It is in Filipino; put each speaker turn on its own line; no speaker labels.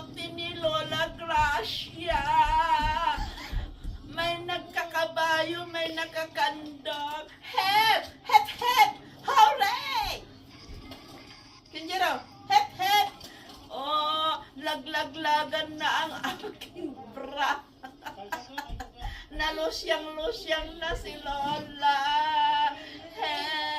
bote ni Lola Gracia. May nagkakabayo, may nakakandog. Hep! Hep! Hep! Hooray! Kinjero, hep! Hep! Oh, laglaglagan na ang aking bra. Nalusyang-lusyang na si Lola. Hep!